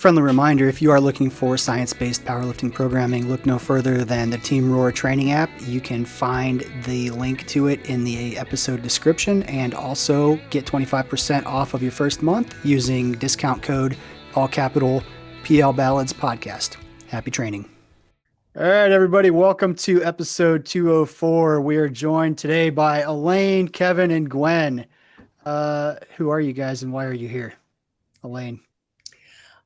Friendly reminder, if you are looking for science-based powerlifting programming, look no further than the Team Roar training app. You can find the link to it in the episode description and also get 25% off of your first month using discount code, all capital, PL Ballads Podcast. Happy training. All right, everybody, welcome to episode 204. We are joined today by Elaine, Kevin, and Gwen. Who are you guys and why are you here? Elaine.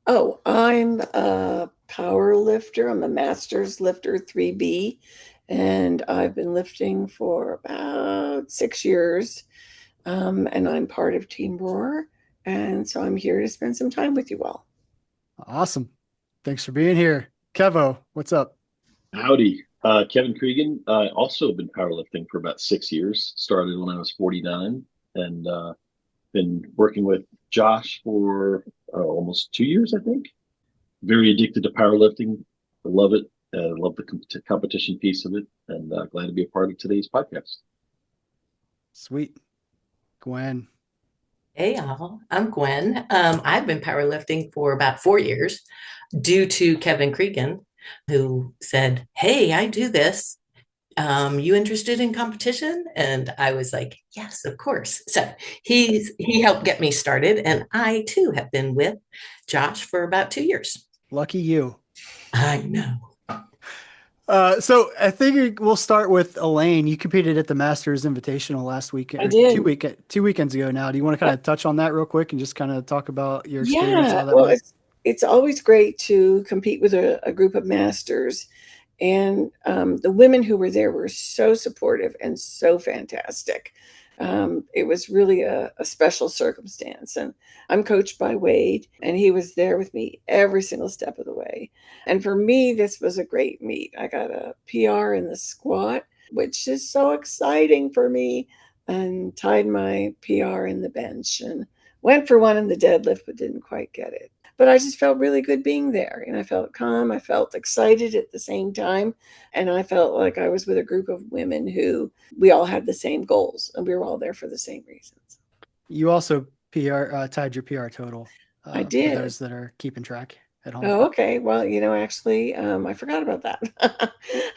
Oh, I'm a power lifter. I'm a master's lifter 3B, and I've been lifting for about 6 years. And I'm part of Team Roar. And so I'm here to spend some time with you all. Awesome. Thanks for being here. Kevo, what's up? Howdy. Kevin Cregan. I also been powerlifting for about 6 years. Started when I was 49 and been working with Josh for almost 2 years, I think. Very addicted to powerlifting. I love it. Love the competition piece of it, and glad to be a part of today's podcast. Sweet. Gwen. Hey, y'all. I'm Gwen. I've been powerlifting for about 4 years due to Kevin Cregan, who said, "Hey, I do this. You interested in competition?" And I was like, "Yes, of course." So he helped get me started, and I too have been with Josh for about 2 years. Lucky you. I know. So I think we'll start with Elaine. You competed at the Masters Invitational last week, I did. 2 weekends ago now. Do you want to kind of touch on that real quick and just kind of talk about your experience? Yeah, How that well, went? it's always great to compete with a group of masters. And the women who were there were so supportive and so fantastic. It was really a special circumstance. And I'm coached by Wade, and he was there with me every single step of the way. And for me, this was a great meet. I got a PR in the squat, which is so exciting for me, and tied my PR in the bench and went for one in the deadlift, but didn't quite get it. But I just felt really good being there, and I felt calm. I felt excited at the same time. And I felt like I was with a group of women who we all had the same goals, and we were all there for the same reasons. You also tied your PR total. I did. For those that are keeping track at home. Oh, okay. Well, actually, I forgot about that.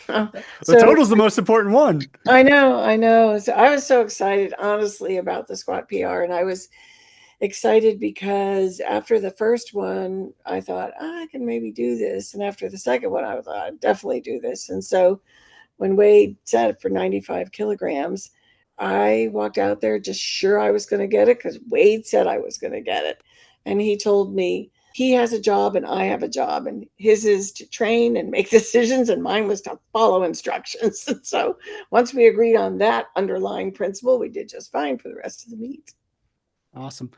The total's the most important one. I know. So I was so excited, honestly, about the squat PR, and I was excited because after the first one, I thought, I can maybe do this. And after the second one, I thought, I'd definitely do this. And so when Wade set it for 95 kilograms, I walked out there just sure I was going to get it because Wade said I was going to get it. And he told me he has a job and I have a job, and his is to train and make decisions, and mine was to follow instructions. And so once we agreed on that underlying principle, we did just fine for the rest of the meet. Awesome.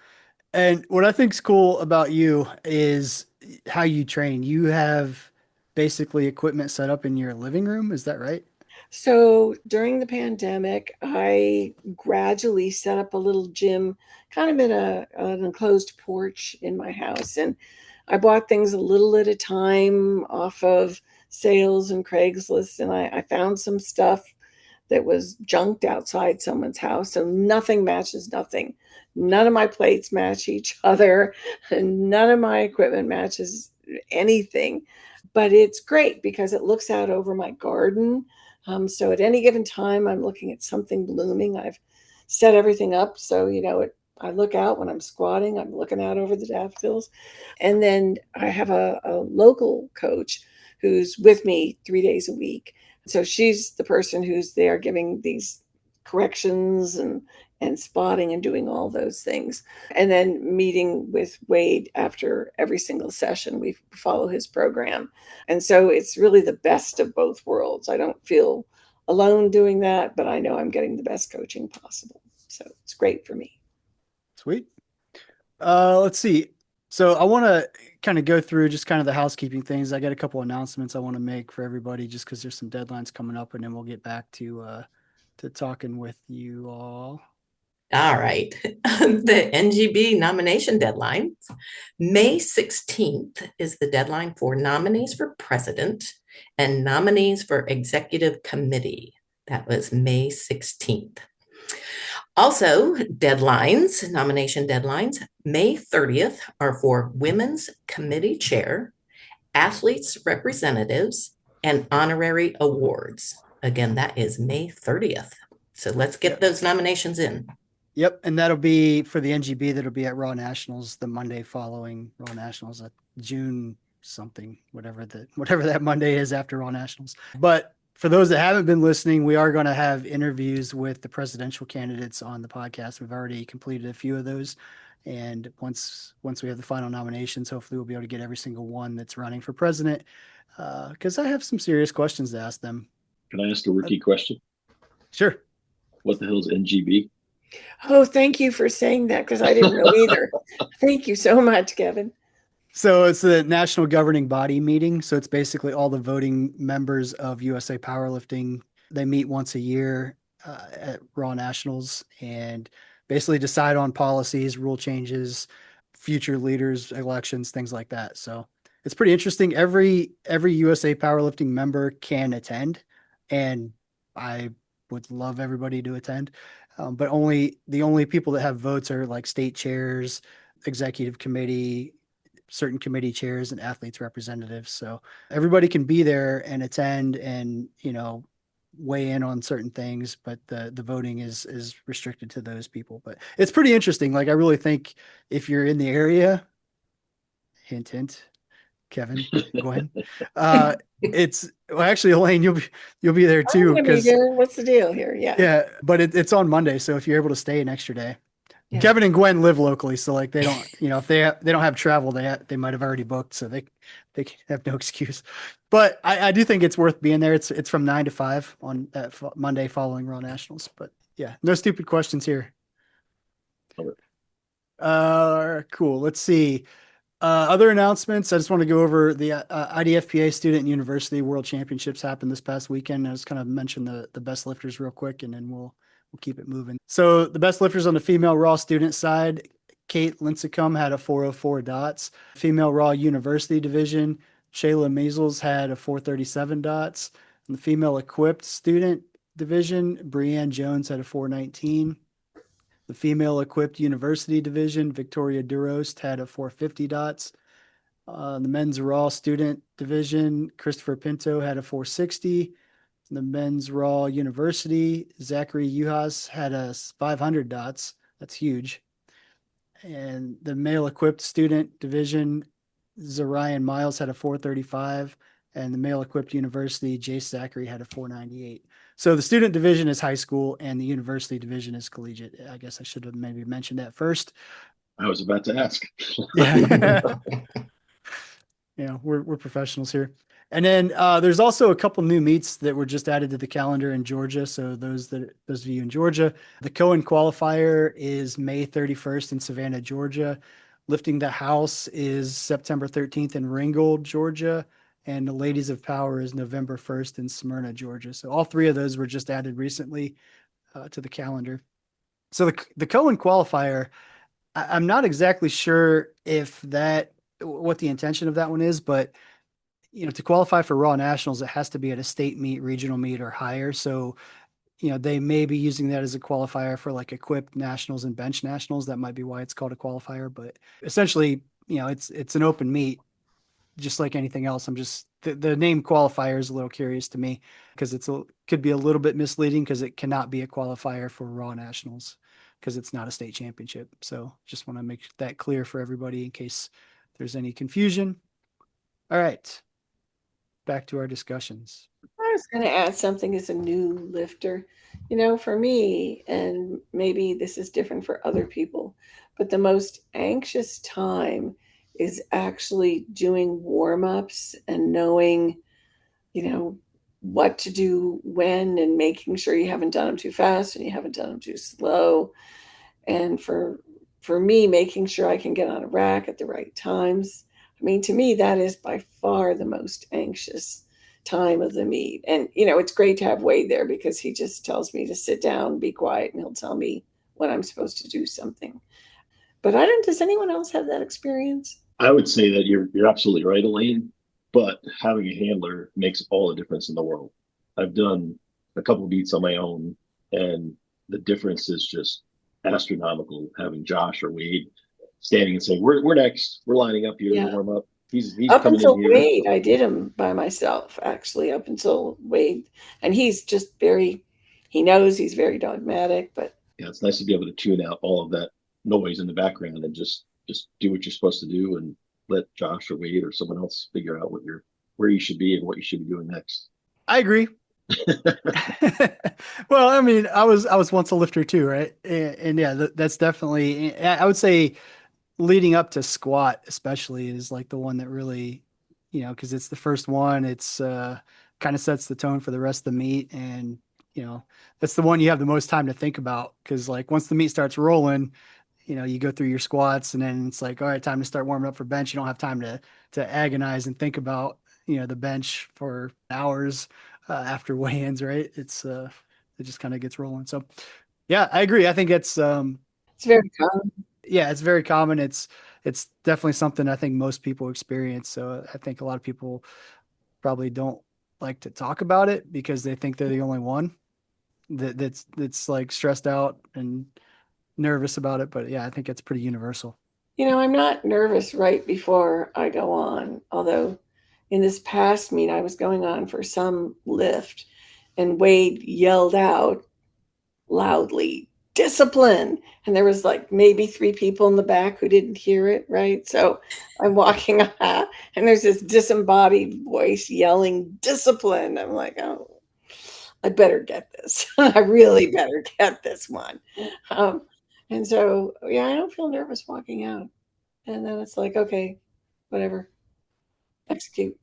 And what I think is cool about you is how you train. You have basically equipment set up in your living room. Is that right? So during the pandemic, I gradually set up a little gym kind of in an enclosed porch in my house. And I bought things a little at a time off of sales and Craigslist. And I found some stuff that was junked outside someone's house. So nothing matches nothing. None of my plates match each other. And none of my equipment matches anything. But it's great because it looks out over my garden. So at any given time, I'm looking at something blooming. I've set everything up. So, I look out when I'm squatting, I'm looking out over the daffodils. And then I have a local coach who's with me 3 days a week. So she's the person who's there giving these corrections and spotting and doing all those things. And then meeting with Wade after every single session, we follow his program. And so it's really the best of both worlds. I don't feel alone doing that, but I know I'm getting the best coaching possible. So it's great for me. Sweet. Let's see. So I want to kind of go through just kind of the housekeeping things. I got a couple announcements I want to make for everybody just because there's some deadlines coming up, and then we'll get back to talking with you all. All right. The NGB nomination deadline, May 16th is the deadline for nominees for president and nominees for executive committee. That was May 16th. Also, deadlines, nomination deadlines. May 30th are for women's committee chair, athletes representatives, and honorary awards. Again, that is May 30th. So let's get those nominations in. Yep, and that'll be for the NGB. That'll be at Raw Nationals the Monday following Raw Nationals at June something, whatever that Monday is after Raw Nationals. But for those that haven't been listening, we are going to have interviews with the presidential candidates on the podcast. We've already completed a few of those, and once we have the final nominations, hopefully we'll be able to get every single one that's running for president. Because I have some serious questions to ask them. Can I ask a rookie question? Sure. What the hell is NGB? Oh, thank you for saying that, because I didn't know either. Thank you so much, Kevin. So it's the national governing body meeting. So it's basically all the voting members of USA Powerlifting. They meet once a year at Raw Nationals and basically decide on policies, rule changes, future leaders, elections, things like that. So it's pretty interesting. Every USA Powerlifting member can attend, and I would love everybody to attend. But the only people that have votes are like state chairs, executive committee, certain committee chairs, and athletes representatives. So everybody can be there and attend and, weigh in on certain things, but the voting is restricted to those people. But it's pretty interesting. Like, I really think if you're in the area, hint, hint, Kevin, Gwen, it's well, actually, Elaine, you'll be there too. Because what's the deal here? yeah, but it's on Monday. So if you're able to stay an extra day. Yeah. Kevin and Gwen live locally, so like they don't, if they don't have travel, they might have already booked, so they have no excuse. But I do think it's worth being there. It's from 9 to 5 on that Monday following Raw Nationals. But yeah, no stupid questions here. Cool. Let's see. Other announcements. I just want to go over the IDFPA Student and University World Championships happened this past weekend. I just kind of mention the best lifters real quick, and then we'll keep it moving. So the best lifters on the female raw student side, Kate Lincecum had a 404 dots. Female raw university division, Shayla Measles had a 437 dots. In the female equipped student division, Brianne Jones had a 419. The female equipped university division, Victoria Durost had a 450 dots. The men's raw student division, Christopher Pinto had a 460. The men's raw university, Zachary Uhas had a 500 dots. That's huge. And the male equipped student division, Zarian Miles had a 435. And the male equipped university, Jace Zachary had a 498. So the student division is high school and the university division is collegiate. I guess I should have maybe mentioned that first. I was about to ask. Yeah. Yeah, we're professionals here. And then there's also a couple new meets that were just added to the calendar in Georgia. So those of you in Georgia, the Cohen qualifier is May 31st in Savannah, Georgia. Lifting the House is September 13th in Ringgold, Georgia. And the Ladies of Power is November 1st in Smyrna, Georgia. So all three of those were just added recently to the calendar. So the Cohen qualifier, I'm not exactly sure what the intention of that one is, but to qualify for Raw Nationals, it has to be at a state meet, regional meet, or higher. So, they may be using that as a qualifier for like equipped nationals and bench nationals. That might be why it's called a qualifier. But essentially, it's an open meet, just like anything else. I'm just the name qualifier is a little curious to me because could be a little bit misleading because it cannot be a qualifier for Raw Nationals because it's not a state championship. So just want to make that clear for everybody in case there's any confusion. All right. Back to our discussions. I was going to add something as a new lifter. For me, and maybe this is different for other people, but the most anxious time is actually doing warm-ups and knowing, what to do when and making sure you haven't done them too fast and you haven't done them too slow. And for me, making sure I can get on a rack at the right times. I mean, to me, that is by far the most anxious time of the meet. And, it's great to have Wade there because he just tells me to sit down, be quiet, and he'll tell me when I'm supposed to do something. But does anyone else have that experience? I would say that you're absolutely right, Elaine, but having a handler makes all the difference in the world. I've done a couple of beats on my own, and the difference is just astronomical having Josh or Wade standing and saying, we're next. We're lining up here to Yeah. warm up. He's Up coming in until here. Wade, I did him by myself, actually, up until Wade. And he's just he knows he's very dogmatic, but Yeah, it's nice to be able to tune out all of that noise in the background and just do what you're supposed to do and let Josh or Wade or someone else figure out where you should be and what you should be doing next. I agree. Well, I mean, I was once a lifter too, right? And yeah, that's definitely, I would say leading up to squat especially is like the one that really, because it's the first one. It's kind of sets the tone for the rest of the meet, and that's the one you have the most time to think about, because like once the meet starts rolling, you go through your squats, and then it's like, all right, time to start warming up for bench. You don't have time to agonize and think about the bench for hours after weigh-ins, right? It just kind of gets rolling. So yeah, I agree. I think it's very common. yeah, it's very common. It's definitely something I think most people experience. So I think a lot of people probably don't like to talk about it because they think they're the only one that's like stressed out and nervous about it. But yeah, I think it's pretty universal. I'm not nervous right before I go on, although in this past meet, I was going on for some lift, and Wade yelled out loudly, "Discipline!" And there was like maybe 3 people in the back who didn't hear it, right? So I'm walking and there's this disembodied voice yelling, "Discipline!" I'm like, oh, I better get this. I really better get this one. Um, and so, yeah, I don't feel nervous walking out. And then it's like, okay, whatever, execute.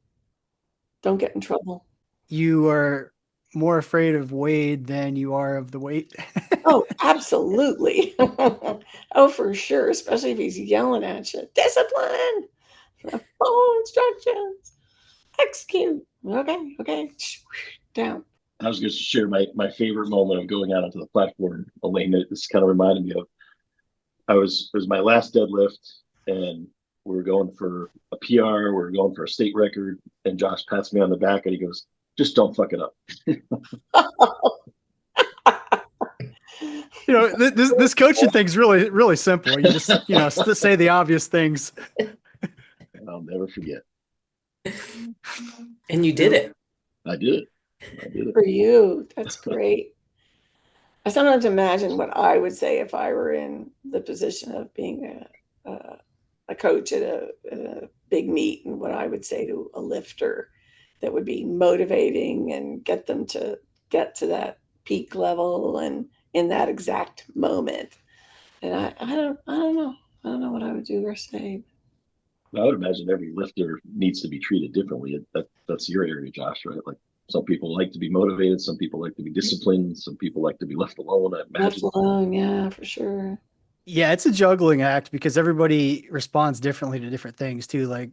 Don't get in trouble. You are more afraid of Wade than you are of the weight. Oh, absolutely. Oh, for sure, especially if he's yelling at you. Discipline! Follow instructions. Execute. Okay, okay. Down. I was going to share my favorite moment of going out onto the platform, Elaine. This kind of reminded me of it was my last deadlift, and we were going for a PR, we were going for a state record, and Josh pats me on the back and he goes, "Just don't fuck it up." This coaching thing's really really simple. You just say the obvious things. And I'll never forget. And you did it. I did it. For you, that's great. I sometimes imagine what I would say if I were in the position of being a coach at a big meet, and what I would say to a lifter that would be motivating and get them to get to that peak level and in that exact moment. And I don't know. I don't know what I would do or say. I would imagine every lifter needs to be treated differently. That's your area, Josh, right? Like some people like to be motivated, some people like to be disciplined, some people like to be left alone. I Left imagine. alone, yeah, for sure. Yeah, it's a juggling act because everybody responds differently to different things too. Like,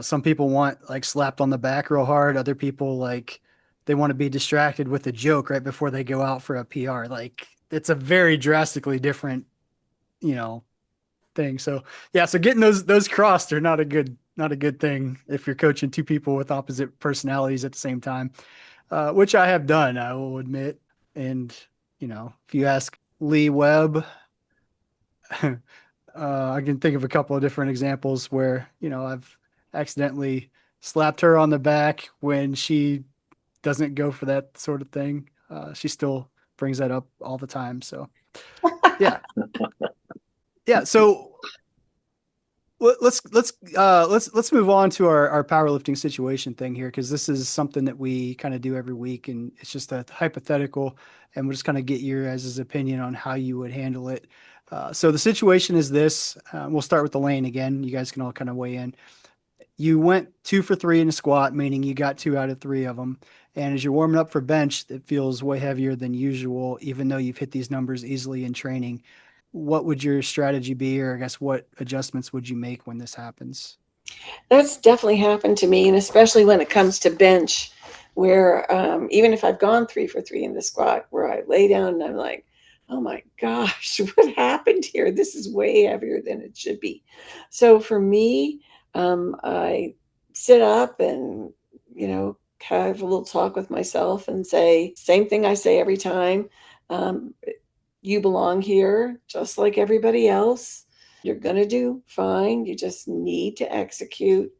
some people want like slapped on the back real hard. Other people like they want to be distracted with a joke right before they go out for a PR. Like it's a very drastically different, you know, thing. So yeah, so getting those crossed are not a good thing if you're coaching two people with opposite personalities at the same time, which I have done, I will admit. And if you ask Lee Webb, I can think of a couple of different examples where, I've accidentally slapped her on the back when she doesn't go for that sort of thing. She still brings that up all the time. So, yeah. Yeah. So let's move on to our powerlifting situation thing here, because this is something that we kind of do every week, and it's just a hypothetical, and we'll just kind of get your guys' opinion on how you would handle it. So the situation is this. We'll start with Elaine again. You guys can all kind of weigh in. You went 2 for 3 in a squat, meaning you got 2 out of 3 of them. And as you're warming up for bench, it feels way heavier than usual, even though you've hit these numbers easily in training. What would your strategy be, or I guess what adjustments would you make when this happens? That's definitely happened to me, and especially when it comes to bench, where even if I've gone 3 for 3 in the squat, where I lay down and I'm like, oh my gosh, what happened here? This is way heavier than it should be. So for me, I sit up and, have a little talk with myself and say, same thing I say every time. Um, You belong here just like everybody else. You're going to do fine. You just need to execute,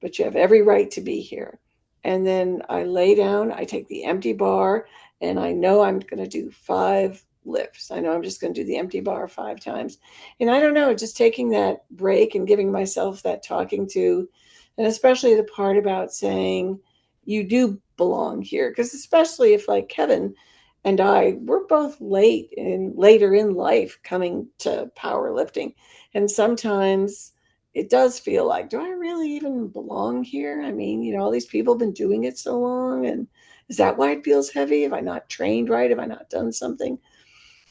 but you have every right to be here. And then I lay down, I take the empty bar, and I know I'm going to do 5 lifts. I know I'm just going to do the empty bar 5 times. And I don't know, just taking that break and giving myself that talking to, and especially the part about saying, you do belong here. Because especially if, like Kevin and we're both later in life coming to powerlifting. And sometimes it does feel like, do I really even belong here? I mean, all these people have been doing it so long. And is that why it feels heavy? Have I not trained right? Have I not done something?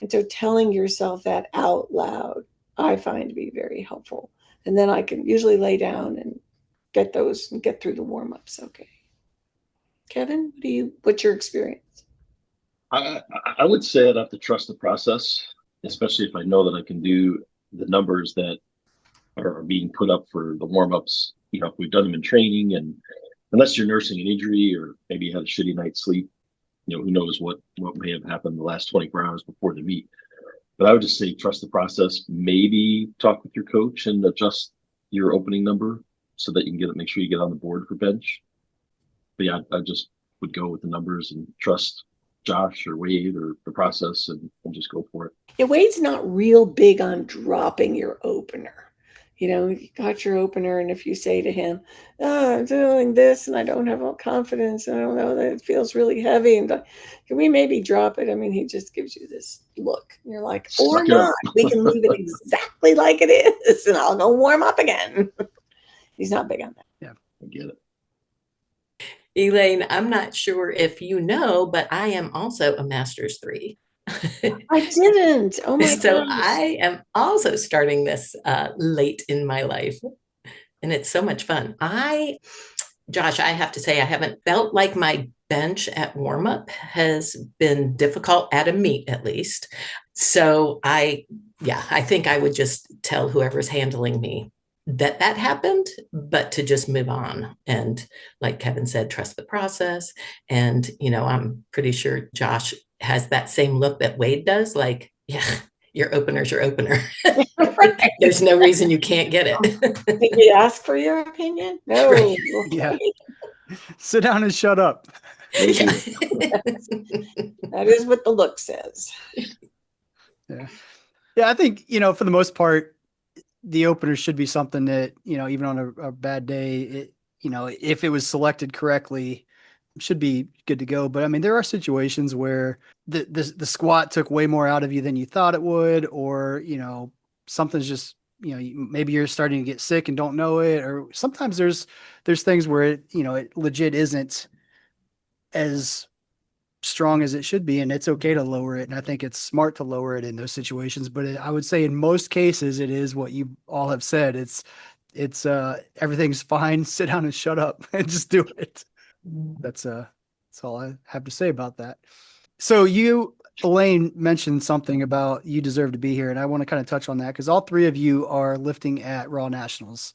And so telling yourself that out loud, I find to be very helpful. And then I can usually lay down and get through the warm-ups. Okay. Kevin, what's your experience? I would say I'd have to trust the process, especially if I know that I can do the numbers that are being put up for the warm-ups. If we've done them in training, and unless you're nursing an injury or maybe you had a shitty night's sleep, who knows what may have happened the last 24 hours before the meet. But I would just say trust the process. Maybe talk with your coach and adjust your opening number so that you can make sure you get on the board for bench. But yeah, I just would go with the numbers and trust Josh or Wade or the process and just go for it. Yeah, Wade's not real big on dropping your opener. You got your opener, and if you say to him, I'm doing this and I don't have all confidence, I don't know, that it feels really heavy, and can we maybe drop it? I mean, he just gives you this look. And you're like, or not. We can leave it exactly like it is, and I'll go warm up again. He's not big on that. Yeah, I get it. Elaine, I'm not sure if you know, but I am also a master's 3. I didn't. Oh my So gosh. I am also starting this late in my life, and it's so much fun. Josh, I have to say, I haven't felt like my bench at warm up has been difficult at a meet, at least. So I think I would just tell whoever's handling me that happened, but to just move on. And like Kevin said, trust the process. And, I'm pretty sure Josh has that same look that Wade does. Like, yeah, your opener's your opener. Right. There's no reason you can't get it. Did we ask for your opinion? No. Right. Yeah. Sit down and shut up. Yeah. That is what the look says. Yeah. Yeah, I think, for the most part, the opener should be something that, even on a bad day, if it was selected correctly, should be good to go. But I mean, there are situations where the squat took way more out of you than you thought it would, or, something's just, maybe you're starting to get sick and don't know it, or sometimes there's things where it legit isn't as strong as it should be, and it's okay to lower it. And I think it's smart to lower it in those situations. But I would say in most cases, it is what you all have said. It's everything's fine. Sit down and shut up and just do it. That's all I have to say about that. So Elaine, mentioned something about you deserve to be here, and I want to kind of touch on that because all 3 of you are lifting at Raw Nationals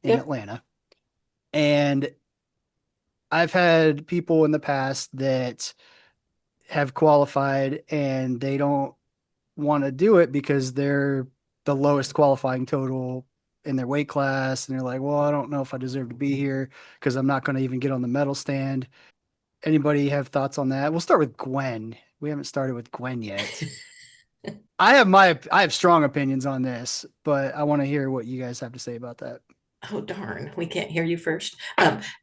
in Atlanta. And I've had people in the past that have qualified and they don't want to do it because they're the lowest qualifying total in their weight class. And they're like, well, I don't know if I deserve to be here because I'm not going to even get on the medal stand. Anybody have thoughts on that? We'll start with Gwen. We haven't started with Gwen yet. I have strong opinions on this, but I want to hear what you guys have to say about that. Oh, darn. We can't hear you first.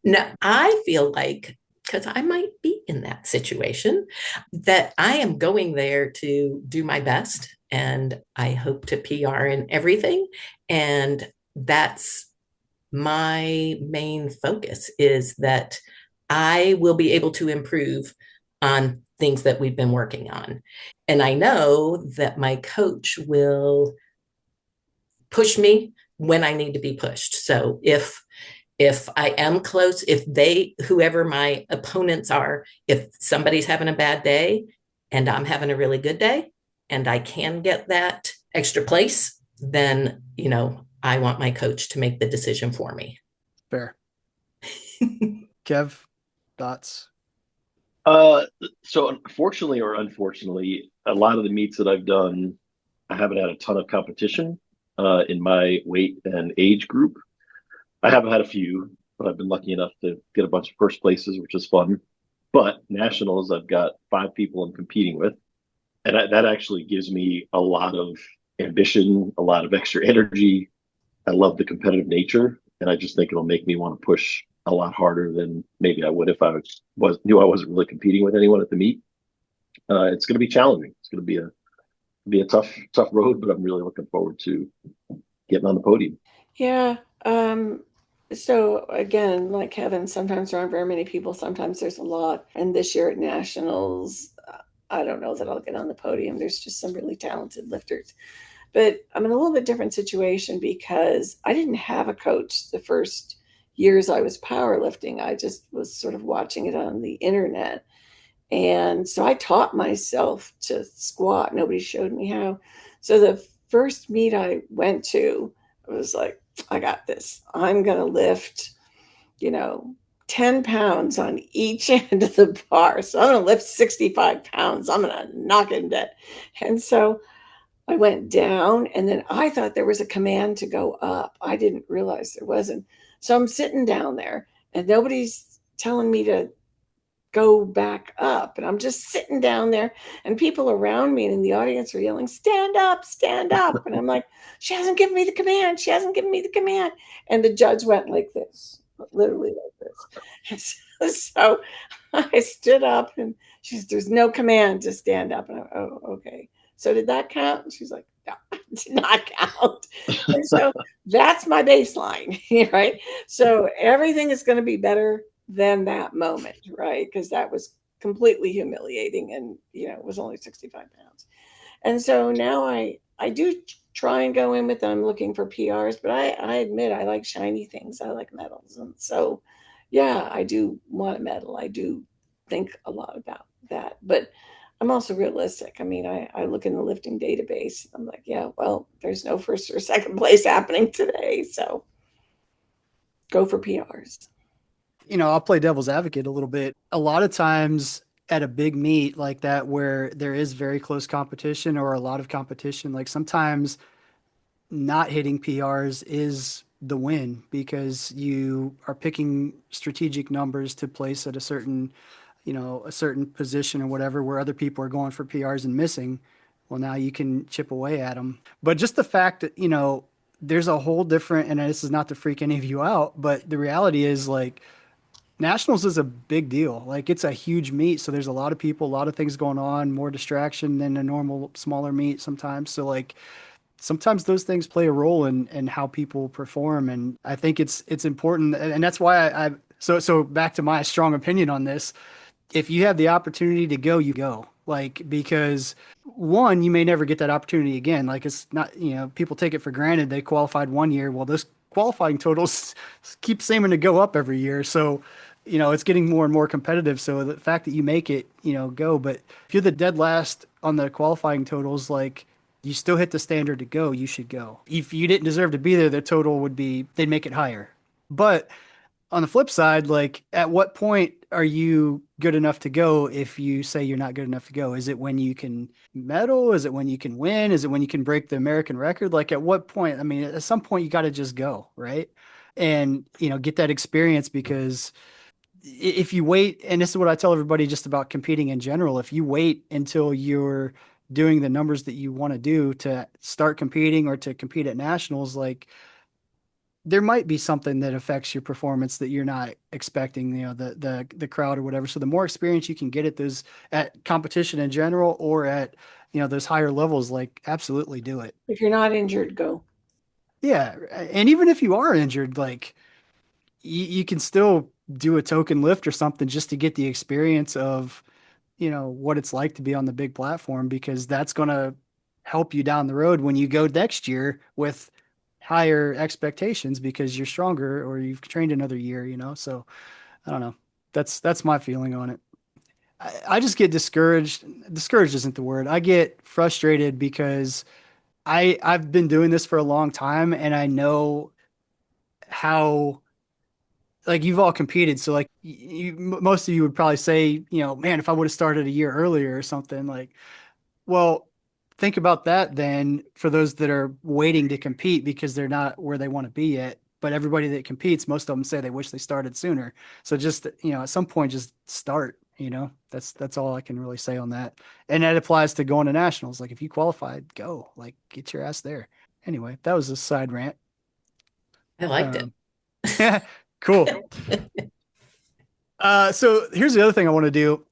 No, I feel like, because I might be in that situation, that I am going there to do my best and I hope to PR in everything. And that's my main focus, is that I will be able to improve on things that we've been working on. And I know that my coach will push me when I need to be pushed. So if I am close, whoever my opponents are, if somebody's having a bad day and I'm having a really good day and I can get that extra place, then, I want my coach to make the decision for me. Fair. Kev, thoughts? Uh, so unfortunately or unfortunately, a lot of the meets that I've done, I haven't had a ton of competition in my weight and age group. I have had a few, but I've been lucky enough to get a bunch of first places, which is fun. But nationals, I've got 5 people I'm competing with, and that actually gives me a lot of ambition, a lot of extra energy. I love the competitive nature, and I just think it'll make me want to push a lot harder than maybe I would if I was knew I wasn't really competing with anyone at the meet. It's going to be challenging. It's going to be a tough road, but I'm really looking forward to getting on the podium. Yeah. So again, like Kevin, sometimes there aren't very many people, sometimes there's a lot. And this year at Nationals, I don't know that I'll get on the podium. There's just some really talented lifters. But I'm in a little bit different situation because I didn't have a coach the first years I was powerlifting. I just was sort of watching it on the internet. And so I taught myself to squat. Nobody showed me how. So the first meet I went to, I was like, I got this. I'm going to lift, you know, 10 pounds on each end of the bar. So I'm going to lift 65 pounds. I'm going to knock it dead. And so I went down, and then I thought there was a command to go up. I didn't realize there wasn't. So I'm sitting down there, and nobody's telling me to go back up. And I'm just sitting down there, and people around me and in the audience are yelling, stand up, stand up. And I'm like, she hasn't given me the command. She hasn't given me the command. And the judge went like this, literally like this. And so I stood up, and she said, there's no command to stand up. And I, oh, okay. So did that count? And she's like, no, it did not count. And so that's my baseline, right? So everything is going to be better than that moment, right? Because that was completely humiliating, and it was only 65 pounds. And so now I do try and go in with them looking for PRs, but I admit I like shiny things. I like medals. And so yeah, I do want a medal. I do think a lot about that. But I'm also realistic. I mean, I look in the lifting database. I'm like, yeah, well, there's no first or second place happening today. So go for PRs. I'll play devil's advocate a little bit. A lot of times at a big meet like that where there is very close competition or a lot of competition, like sometimes not hitting PRs is the win because you are picking strategic numbers to place at a certain position or whatever where other people are going for PRs and missing. Well, now you can chip away at them. But just the fact that, there's a whole different, and this is not to freak any of you out, but the reality is like Nationals is a big deal. Like it's a huge meet, so there's a lot of people, a lot of things going on, more distraction than a normal smaller meet sometimes. So like sometimes those things play a role in how people perform, and I think it's important, and that's why so back to my strong opinion on this. If you have the opportunity to go, you go. Like because one, you may never get that opportunity again. Like it's not, people take it for granted. They qualified one year. Well, those qualifying totals keep seeming to go up every year. So, it's getting more and more competitive. So the fact that you make it, go. But if you're the dead last on the qualifying totals, like you still hit the standard to go, you should go. If you didn't deserve to be there, the total would be, they'd make it higher. But on the flip side, like at what point are you good enough to go if you say you're not good enough to go? Is it when you can medal? Is it when you can win? Is it when you can break the American record? Like at what point? I mean, at some point you got to just go, right? And, get that experience because if you wait, and this is what I tell everybody just about competing in general, if you wait until you're doing the numbers that you want to do to start competing or to compete at nationals, like there might be something that affects your performance that you're not expecting, the crowd or whatever. So the more experience you can get at those at competition in general or at, those higher levels, like absolutely do it. If you're not injured, go. Yeah. And even if you are injured, like you can still do a token lift or something just to get the experience of, what it's like to be on the big platform because that's going to help you down the road when you go next year with higher expectations because you're stronger or you've trained another year. So I don't know. That's my feeling on it. I just get discouraged. Discouraged isn't the word. I get frustrated because I've been doing this for a long time and I know how like you've all competed, so like most of you would probably say, man, if I would have started a year earlier or something, like, well, think about that then for those that are waiting to compete because they're not where they want to be yet. But everybody that competes, most of them say they wish they started sooner. So just, at some point, just start, that's all I can really say on that. And that applies to going to nationals. Like if you qualified, go, like get your ass there. Anyway, that was a side rant. I liked it. Yeah, cool. So here's the other thing I want to do.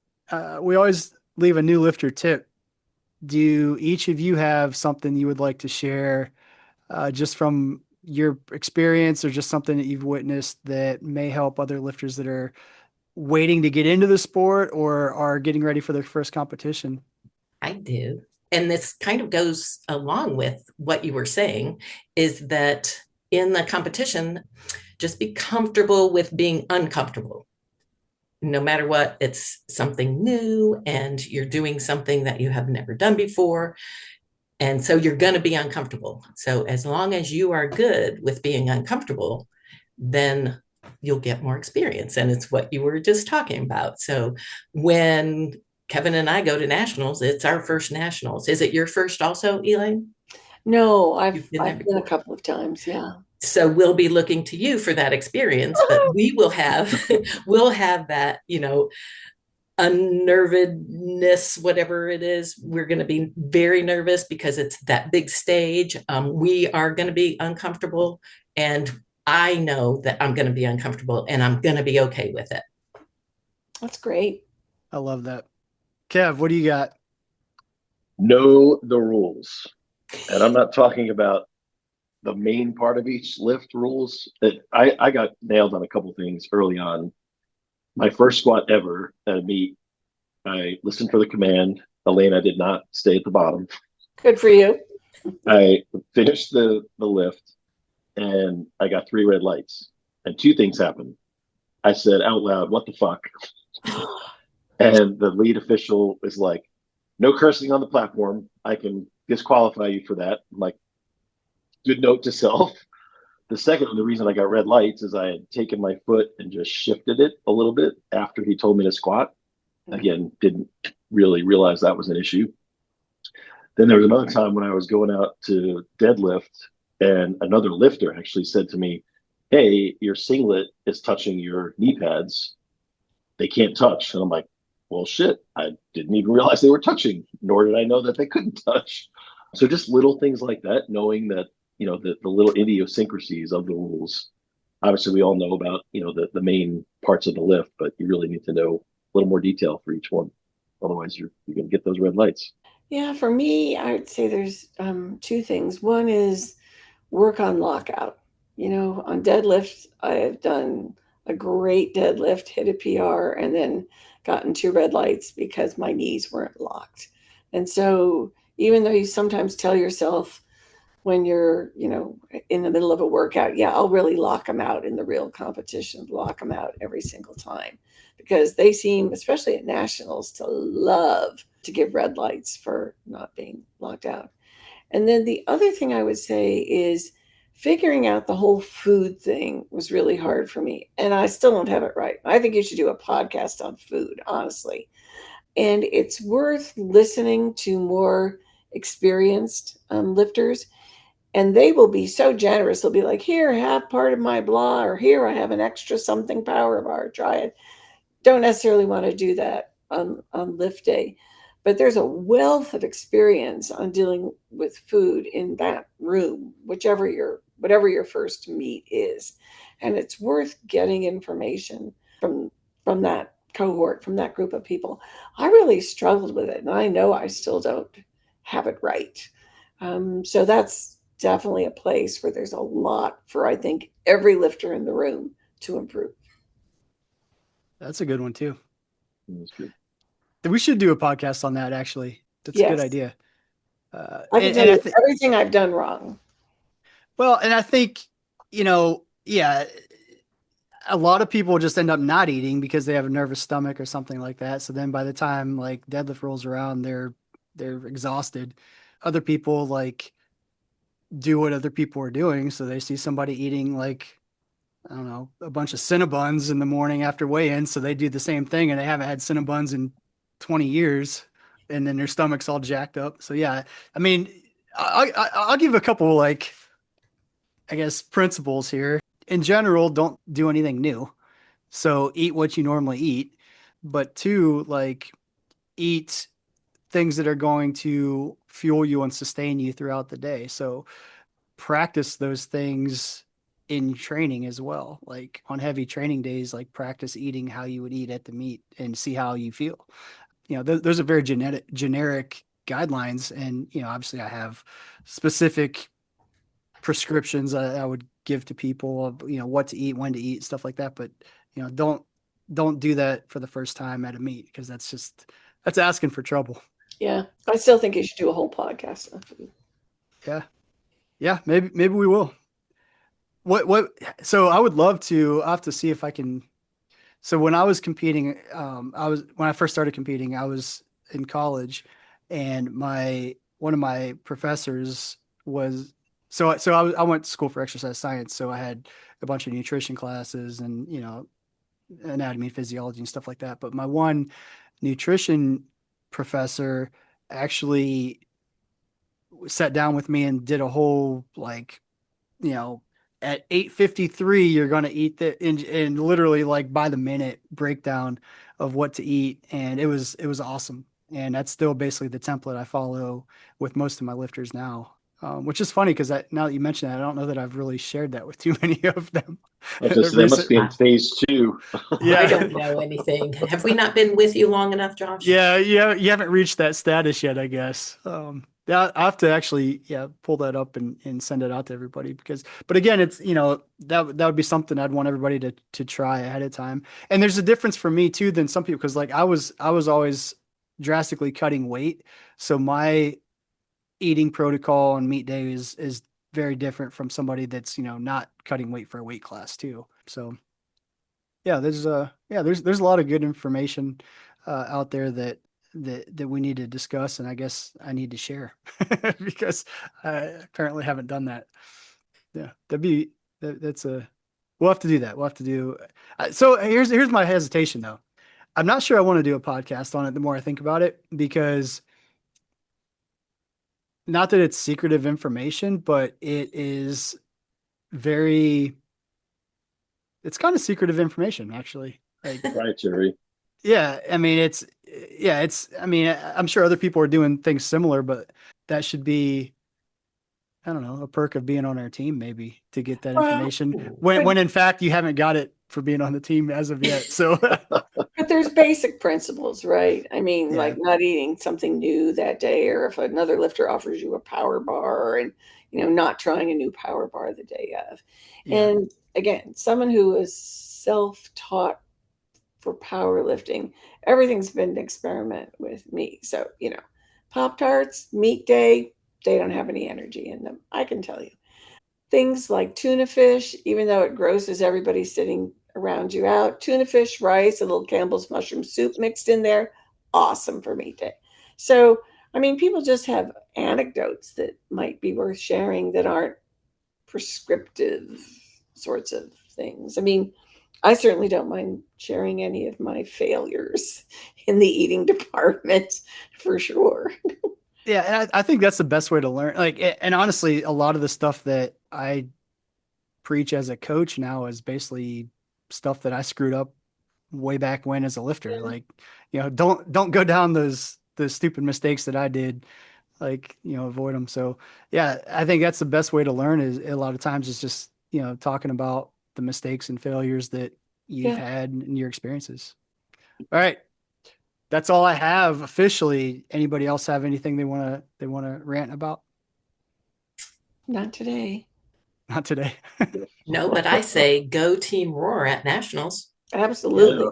We always leave a new lifter tip. Do each of you have something you would like to share, just from your experience or just something that you've witnessed that may help other lifters that are waiting to get into the sport or are getting ready for their first competition? I do. And this kind of goes along with what you were saying, is that in the competition, just be comfortable with being uncomfortable. No matter what, it's something new and you're doing something that you have never done before. And so you're going to be uncomfortable. So as long as you are good with being uncomfortable, then you'll get more experience. And it's what you were just talking about. So when Kevin and I go to nationals, it's our first nationals. Is it your first also, Elaine? No, You've I've been a before. couple of times. Yeah. So we'll be looking to you for that experience, but we will have we'll have that, unnervedness, whatever it is. We're going to be very nervous because it's that big stage. We are going to be uncomfortable, and I know that I'm going to be uncomfortable, and I'm going to be okay with it. That's great. I love that. Kev, what do you got? Know the rules. And I'm not talking about the main part of each lift rules. That I got nailed on a couple things early on. My first squat ever at a meet, I listened for the command. Elaine, I did not stay at the bottom. Good for you. I finished the lift and I got 3 red lights. And 2 things happened. I said out loud, "What the fuck?" And the lead official is like, "No cursing on the platform. I can disqualify you for that." I'm like, good note to self. The reason I got red lights is I had taken my foot and just shifted it a little bit after he told me to squat. Again, didn't really realize that was an issue. Then there was another time when I was going out to deadlift, and another lifter actually said to me, "Hey, your singlet is touching your knee pads. They can't touch." And I'm like, well, shit, I didn't even realize they were touching, nor did I know that they couldn't touch. So just little things like that, knowing that, the little idiosyncrasies of the rules. Obviously, we all know about, the main parts of the lift, but you really need to know a little more detail for each one. Otherwise, you're going to get those red lights. Yeah, for me, I would say there's 2 things. One is work on lockout. On deadlift, I have done a great deadlift, hit a PR, and then gotten 2 red lights because my knees weren't locked. And so, even though you sometimes tell yourself when you're, in the middle of a workout, yeah, I'll really lock them out in the real competition, lock them out every single time because they seem, especially at nationals, to love to give red lights for not being locked out. And then the other thing I would say is figuring out the whole food thing was really hard for me. And I still don't have it right. I think you should do a podcast on food, honestly. And it's worth listening to more experienced lifters. And they will be so generous. They'll be like, here, have part of my blah, or here, I have an extra something power bar. Try it. Don't necessarily want to do that on lift day, but there's a wealth of experience on dealing with food in that room, whatever your first meet is, and it's worth getting information from that cohort, from that group of people. I really struggled with it, and I know I still don't have it right. So that's definitely a place where there's a lot for, I think, every lifter in the room to improve. That's a good one too. That's good. We should do a podcast on that, actually. That's a good Yes. idea. I can tell you everything I've done wrong. Well, and I think, yeah, a lot of people just end up not eating because they have a nervous stomach or something like that. So then by the time like deadlift rolls around, they're exhausted. Other people like do what other people are doing. So they see somebody eating like I don't know, a bunch of Cinnabons in the morning after weigh-in. So they do the same thing and they haven't had Cinnabons in 20 years and then their stomach's all jacked up. So yeah, I mean, I'll give a couple, like, I guess, principles here. In general, don't do anything new. So eat what you normally eat, but two, like, eat things that are going to fuel you and sustain you throughout the day. So practice those things in training as well. Like on heavy training days, like practice eating how you would eat at the meet and see how you feel. Those are very generic guidelines. And, obviously I have specific prescriptions I would give to people of, what to eat, when to eat, stuff like that. But, don't do that for the first time at a meet, because that's asking for trouble. Yeah, I still think you should do a whole podcast on food. Yeah. Yeah. Maybe we will. So I would love to, I have to see if I can. So when I was competing, when I first started competing, I was in college, and one of my professors was, I went to school for exercise science. So I had a bunch of nutrition classes and, anatomy, physiology and stuff like that. But my one nutrition professor actually sat down with me and did a whole, like, you know, at 8:53 you're going to eat and literally, like, by the minute breakdown of what to eat, and it was awesome. And that's still basically the template I follow with most of my lifters now. Which is funny because now that you mention that, I don't know that I've really shared that with too many of them. That must be in phase 2. Yeah. I don't know anything. Have we not been with you long enough, Josh? Yeah, you haven't reached that status yet, I guess. Yeah, I have to actually, pull that up and send it out to everybody, but again, it's, that would be something I'd want everybody to try ahead of time. And there's a difference for me too than some people, because, like, I was always drastically cutting weight, so my eating protocol on meet day is very different from somebody that's, not cutting weight for a weight class too. So yeah, there's a lot of good information out there that we need to discuss, and I guess I need to share because I apparently haven't done that. Yeah, that's a we'll have to do that. We'll have to do. So here's my hesitation though. I'm not sure I want to do a podcast on it the more I think about it, because not that it's secretive information, but very it's kind of secretive information, actually. Like, Right, Jerry. yeah, I mean, I mean, I'm sure other people are doing things similar, but that should be, I don't know, a perk of being on our team, maybe, to get that Well, information but, when in fact you haven't got it for being on the team as of yet. So but there's basic principles, right? I mean, yeah, like not eating something new that day, or if another lifter offers you a power bar, and not trying a new power bar the day of. yeah, And again, someone who is self-taught for powerlifting, everything's been an experiment with me. So, Pop Tarts, meat day, they don't have any energy in them. I can tell you. Things like tuna fish, even though it grosses everybody sitting around you out, tuna fish, rice, a little Campbell's mushroom soup mixed in there, awesome for meat day. So, I mean, people just have anecdotes that might be worth sharing that aren't prescriptive sorts of things. I mean, I certainly don't mind sharing any of my failures in the eating department for sure. yeah. And I think that's the best way to learn. Like, and honestly, a lot of the stuff that I preach as a coach now is basically stuff that I screwed up way back when as a lifter. Yeah. Like, don't go down those stupid mistakes that I did. Like, avoid them. So yeah, I think that's the best way to learn, is a lot of times is just, talking about the mistakes and failures that you've Yeah, had in your experiences. All right. That's all I have officially. Anybody else have anything they want to rant about? not today. Not today. No, but I say go Team Roar at Nationals. Absolutely.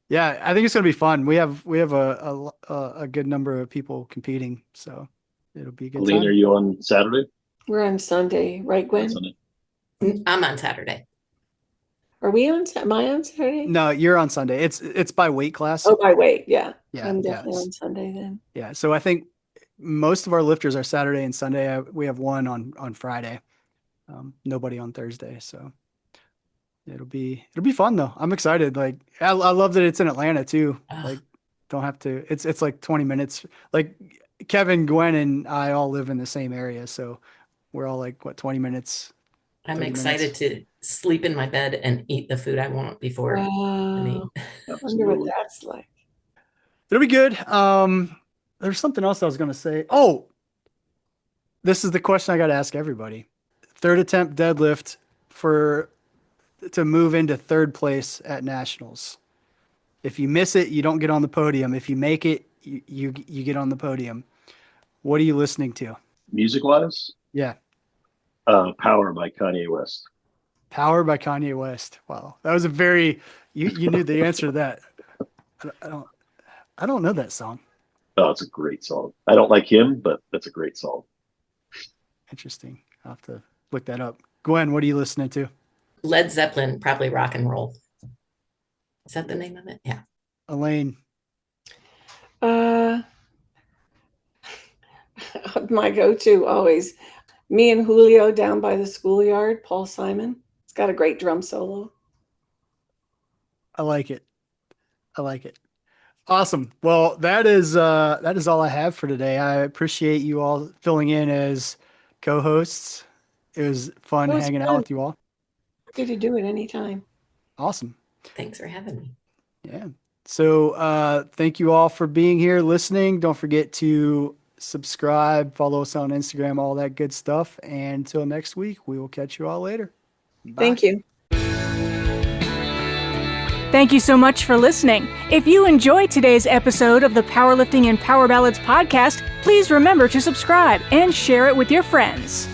Yeah, I think it's gonna be fun. We have a good number of people competing, so it'll be a good Elaine, are time. you on Saturday? We're on Sunday, right, On Gwen? Sunday. I'm on Saturday. Are we on? Am I on Saturday? No, you're on Sunday. It's by weight class. Oh, by weight. Yeah, Yeah, I'm yeah, definitely on Sunday then. yeah. So I think most of our lifters are Saturday and Sunday. We have one on Friday. Nobody on Thursday. So It'll be fun though. I'm excited. Like I love that it's in Atlanta too. Oh, Like don't have to. It's like 20 minutes. Like Kevin, Gwen, and I all live in the same area, so we're all like what 20 minutes, I'm 30 excited minutes. to sleep in my bed and eat the food I want before the meet. Wow. I wonder what Absolutely. that's like. It'll be good. There's something else I was gonna say. Oh, this is the question I got to ask everybody. Third attempt deadlift to move into third place at nationals. If you miss it, you don't get on the podium. If you make it, you get on the podium. What are you listening to? Music wise, Yeah, Power by Kanye West. Power by Kanye West. Wow, that was a very you knew the answer to that. I don't know that song. Oh, it's a great song. I don't like him, but that's a great song. Interesting. I'll have to look that up. Gwen, what are you listening to? Led Zeppelin, probably rock and roll. Is that the name of it? Yeah. Elaine. Uh, my go-to always, me and Julio down by the schoolyard, Paul Simon. It's got a great drum solo. I like it. I like it. Awesome. Well, that is all I have for today. I appreciate you all filling in as co-hosts. It was fun It was hanging out fun. with you all. Happy to do it anytime. Awesome. Thanks for having me. Yeah. So thank you all for being here, listening. Don't forget to subscribe, follow us on Instagram, all that good stuff. And until next week, we will catch you all later. Bye. Thank you. Thank you so much for listening. If you enjoyed today's episode of the Powerlifting and Power Ballads podcast, please remember to subscribe and share it with your friends.